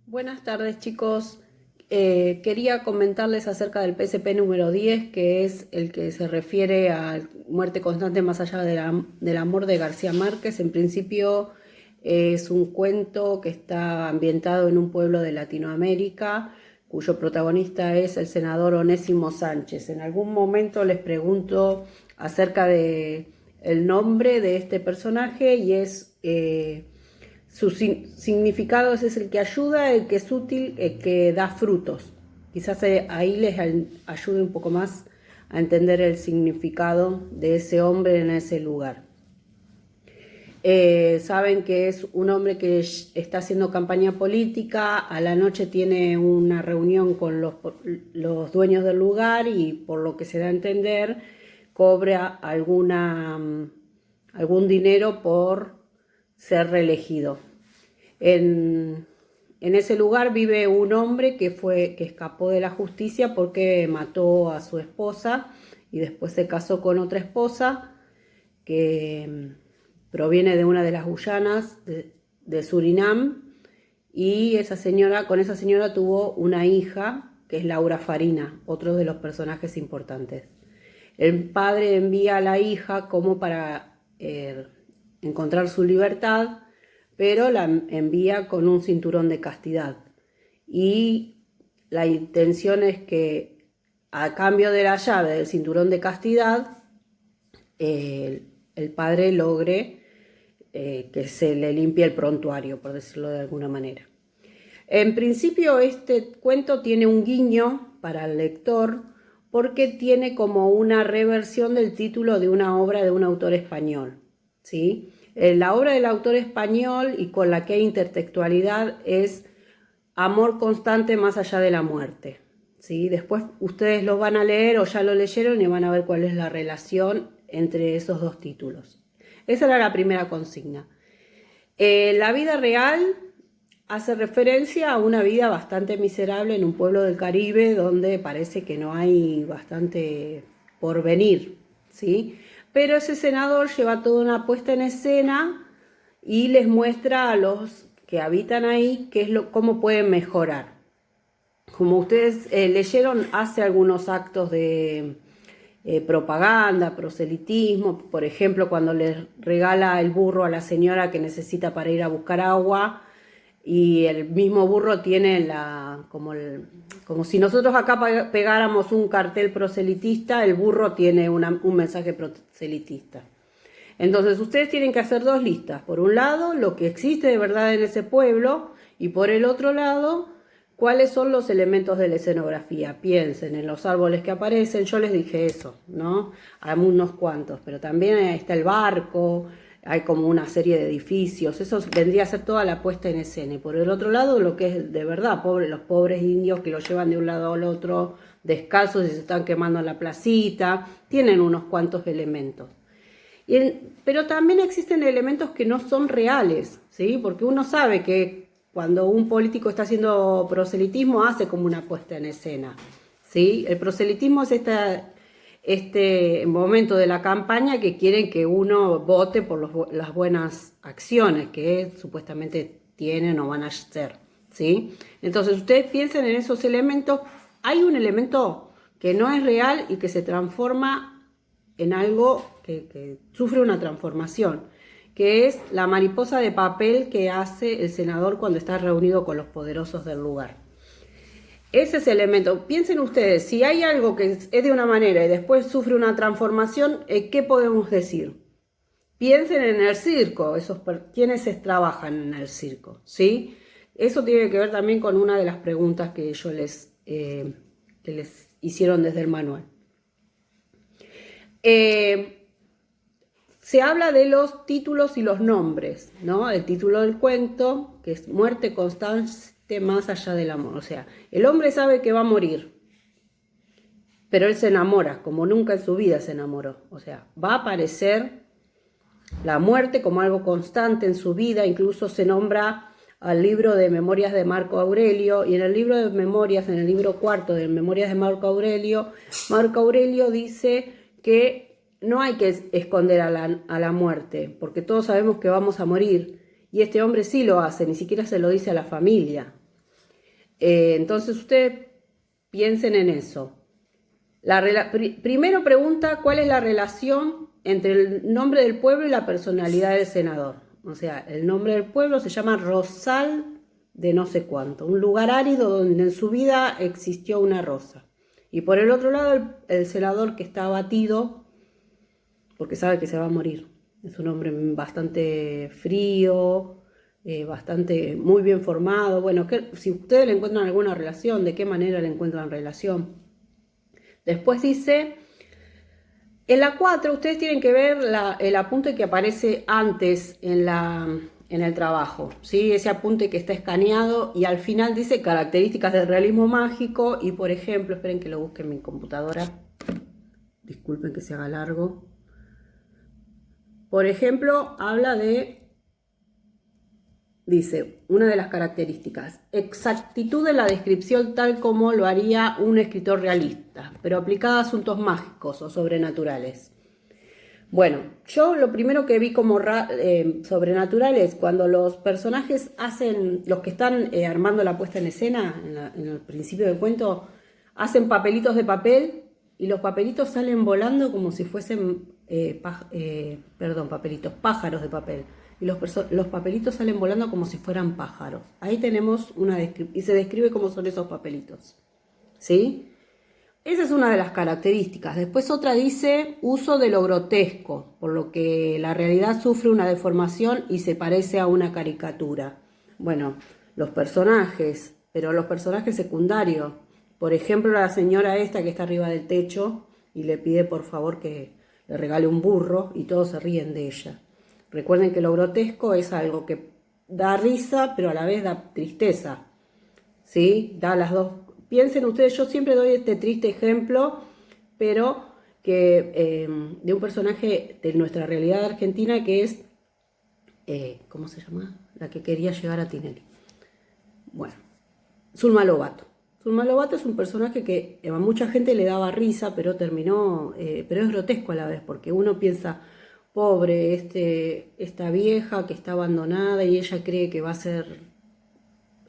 Buenas tardes, chicos. Quería comentarles acerca del PSP número 10, que es el que se refiere a Muerte Constante más allá del amor de García Márquez. En principio es un cuento que está ambientado en un pueblo de Latinoamérica, cuyo protagonista es el senador Onésimo Sánchez. En algún momento les pregunto acerca de el nombre de este personaje y es... su significado es el que ayuda, el que es útil, el que da frutos. Quizás ahí les ayude un poco más a entender el significado de ese hombre en ese lugar. Saben que es un hombre que está haciendo campaña política, a la noche tiene una reunión con los dueños del lugar y por lo que se da a entender cobra algún dinero por ser reelegido. En ese lugar vive un hombre que escapó de la justicia porque mató a su esposa y después se casó con otra esposa que proviene de una de las Guyanas de Surinam, y con esa señora tuvo una hija que es Laura Farina, otro de los personajes importantes. El padre envía a la hija como para encontrar su libertad, pero la envía con un cinturón de castidad. Y la intención es que a cambio de la llave del cinturón de castidad, el padre logre que se le limpie el prontuario, por decirlo de alguna manera. En principio este cuento tiene un guiño para el lector porque tiene como una reversión del título de una obra de un autor español, ¿sí? La obra del autor español y con la que hay intertextualidad es Amor Constante más allá de la muerte, ¿sí? Después ustedes lo van a leer o ya lo leyeron y van a ver cuál es la relación entre esos dos títulos. Esa era la primera consigna. La vida real hace referencia a una vida bastante miserable en un pueblo del Caribe donde parece que no hay bastante porvenir, ¿sí? Pero ese senador lleva toda una puesta en escena y les muestra a los que habitan ahí cómo pueden mejorar. Como ustedes leyeron, hace algunos actos de propaganda, proselitismo, por ejemplo, cuando les regala el burro a la señora que necesita para ir a buscar agua, y el mismo burro tiene como si nosotros acá pegáramos un cartel proselitista, el burro tiene un mensaje proselitista. Entonces ustedes tienen que hacer dos listas. Por un lado, lo que existe de verdad en ese pueblo, y por el otro lado, cuáles son los elementos de la escenografía. Piensen en los árboles que aparecen, yo les dije eso, ¿no? Hay unos cuantos, pero también está el barco, hay como una serie de edificios, eso vendría a ser toda la puesta en escena. Y por el otro lado, lo que es de verdad, los pobres indios que los llevan de un lado al otro descalzos y se están quemando en la placita, tienen unos cuantos elementos. Pero también existen elementos que no son reales, ¿sí? Porque uno sabe que cuando un político está haciendo proselitismo hace como una puesta en escena, ¿sí? El proselitismo es este momento de la campaña que quieren que uno vote por las buenas acciones que supuestamente tienen o van a hacer, ¿sí? Entonces ustedes piensen en esos elementos. Hay un elemento que no es real y que se transforma en algo que sufre una transformación, que es la mariposa de papel que hace el senador cuando está reunido con los poderosos del lugar. Ese es el elemento. Piensen ustedes, si hay algo que es de una manera y después sufre una transformación, ¿qué podemos decir? Piensen en el circo, quienes trabajan en el circo, ¿sí? Eso tiene que ver también con una de las preguntas que que les hicieron desde el manual. Se habla de los títulos y los nombres, ¿no? El título del cuento, que es Muerte Constante más allá del amor. O sea, el hombre sabe que va a morir, pero él se enamora, como nunca en su vida se enamoró. O sea, va a aparecer la muerte como algo constante en su vida. Incluso se nombra al libro de Memorias de Marco Aurelio, y en el libro de Memorias, en el libro cuarto de Memorias de Marco Aurelio dice que no hay que esconder a la muerte, porque todos sabemos que vamos a morir, y este hombre sí lo hace, ni siquiera se lo dice a la familia. Entonces ustedes piensen en eso. Primero pregunta cuál es la relación entre el nombre del pueblo y la personalidad del senador. O sea, el nombre del pueblo se llama Rosal de no sé cuánto, un lugar árido donde en su vida existió una rosa. Y por el otro lado, el senador que está abatido porque sabe que se va a morir. Es un hombre bastante frío, muy bien formado. Bueno, si ustedes le encuentran alguna relación, ¿de qué manera le encuentran relación? Después dice, en la 4 ustedes tienen que ver el apunte que aparece antes en el trabajo, ¿sí? Ese apunte que está escaneado y al final dice características del realismo mágico y por ejemplo, esperen que lo busque en mi computadora, disculpen que se haga largo. Por ejemplo, habla dice, una de las características, exactitud de la descripción tal como lo haría un escritor realista, pero aplicada a asuntos mágicos o sobrenaturales. Bueno, yo lo primero que vi como sobrenatural es cuando los personajes los que están armando la puesta en escena, en el principio del cuento, hacen papelitos de papel y los papelitos salen volando como si fuesen, pájaros de papel. Y los papelitos salen volando como si fueran pájaros. Ahí tenemos y se describe cómo son esos papelitos. ¿Sí? Esa es una de las características. Después otra dice uso de lo grotesco, por lo que la realidad sufre una deformación y se parece a una caricatura. Bueno, los personajes, pero los personajes secundarios. Por ejemplo, la señora esta que está arriba del techo y le pide por favor que le regale un burro y todos se ríen de ella. Recuerden que lo grotesco es algo que da risa, pero a la vez da tristeza. ¿Sí? Da las dos. Piensen ustedes, yo siempre doy este triste ejemplo, pero que de un personaje de nuestra realidad argentina que es, ¿cómo se llama? La que quería llegar a Tinelli. Bueno, Zulma Lobato. Zulma Lobato es un personaje que a mucha gente le daba risa, pero pero es grotesco a la vez, porque uno piensa, pobre, esta vieja que está abandonada y ella cree que va a ser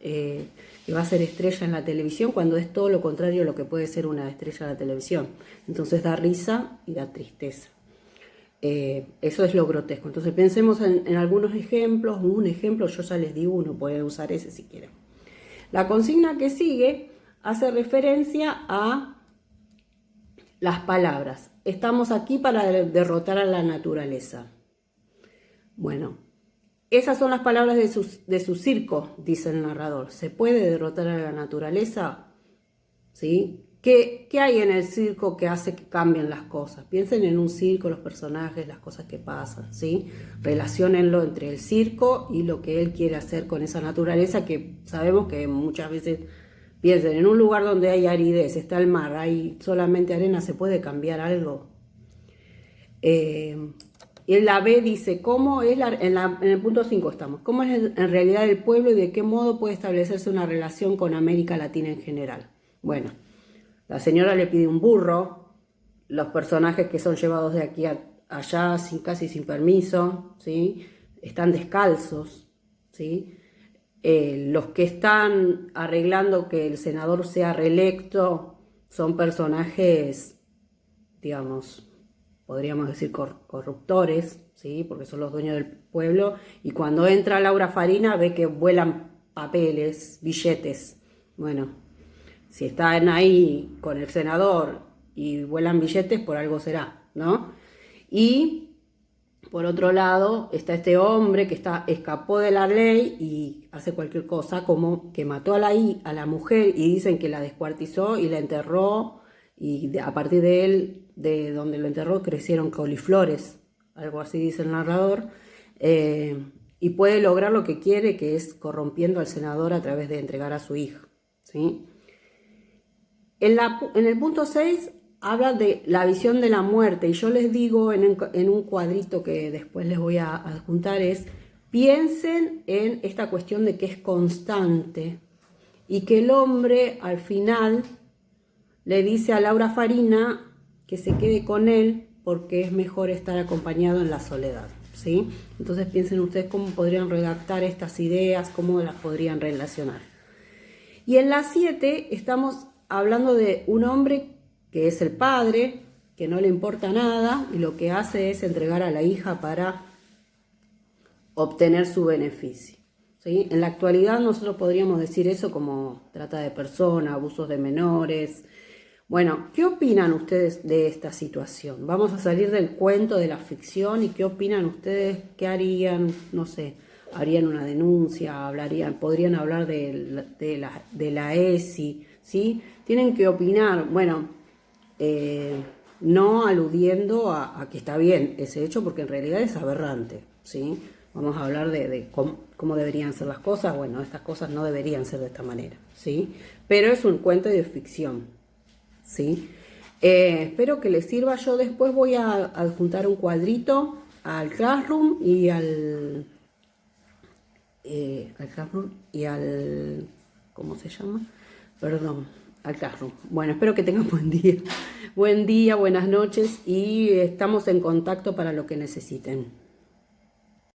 estrella en la televisión, cuando es todo lo contrario a lo que puede ser una estrella en la televisión. Entonces da risa y da tristeza. Eso es lo grotesco. Entonces pensemos en algunos ejemplos. Un ejemplo, yo ya les di uno, pueden usar ese si quieren. La consigna que sigue hace referencia a las palabras. Estamos aquí para derrotar a la naturaleza. Bueno, esas son las palabras de su circo, dice el narrador. ¿Se puede derrotar a la naturaleza? ¿Sí? ¿Qué hay en el circo que hace que cambien las cosas? Piensen en un circo, los personajes, las cosas que pasan, ¿sí? Relaciónenlo entre el circo y lo que él quiere hacer con esa naturaleza que sabemos que muchas veces, piensen, en un lugar donde hay aridez, está el mar, hay solamente arena, ¿se puede cambiar algo? Y en la B dice, ¿cómo es en el punto 5 estamos? ¿Cómo es en realidad el pueblo y de qué modo puede establecerse una relación con América Latina en general? Bueno, la señora le pide un burro, los personajes que son llevados de aquí a allá casi sin permiso, ¿sí? Están descalzos, ¿sí? Los que están arreglando que el senador sea reelecto son personajes, digamos, podríamos decir corruptores, ¿sí? Porque son los dueños del pueblo, y cuando entra Laura Farina ve que vuelan papeles, billetes. Bueno, si están ahí con el senador y vuelan billetes, por algo será, ¿no? Y por otro lado está este hombre que escapó de la ley y hace cualquier cosa, como que mató a la mujer y dicen que la descuartizó y la enterró, y a partir de él, de donde lo enterró, crecieron coliflores, algo así dice el narrador, y puede lograr lo que quiere, que es corrompiendo al senador a través de entregar a su hija, ¿sí? En el punto 6 habla de la visión de la muerte, y yo les digo en un cuadrito que después les voy a adjuntar, piensen en esta cuestión de que es constante y que el hombre al final le dice a Laura Farina que se quede con él porque es mejor estar acompañado en la soledad, ¿sí? Entonces piensen ustedes cómo podrían redactar estas ideas, cómo las podrían relacionar. Y en la 7 estamos hablando de un hombre que es el padre, que no le importa nada y lo que hace es entregar a la hija para obtener su beneficio. ¿Sí? En la actualidad nosotros podríamos decir eso como trata de personas, abusos de menores. Bueno, ¿qué opinan ustedes de esta situación? Vamos a salir del cuento de la ficción y ¿qué opinan ustedes? ¿Qué harían? No sé, harían una denuncia, podrían hablar de la ESI, ¿sí? Tienen que opinar, bueno, no aludiendo a que está bien ese hecho, porque en realidad es aberrante, ¿sí? Vamos a hablar de cómo deberían ser las cosas. Bueno, estas cosas no deberían ser de esta manera, ¿sí? Pero es un cuento de ficción, ¿sí? Espero que les sirva. Yo después voy a adjuntar un cuadrito al Classroom y al ¿cómo se llama? Perdón, al Classroom. Bueno, espero que tengan buen día. Buen día, buenas noches y estamos en contacto para lo que necesiten.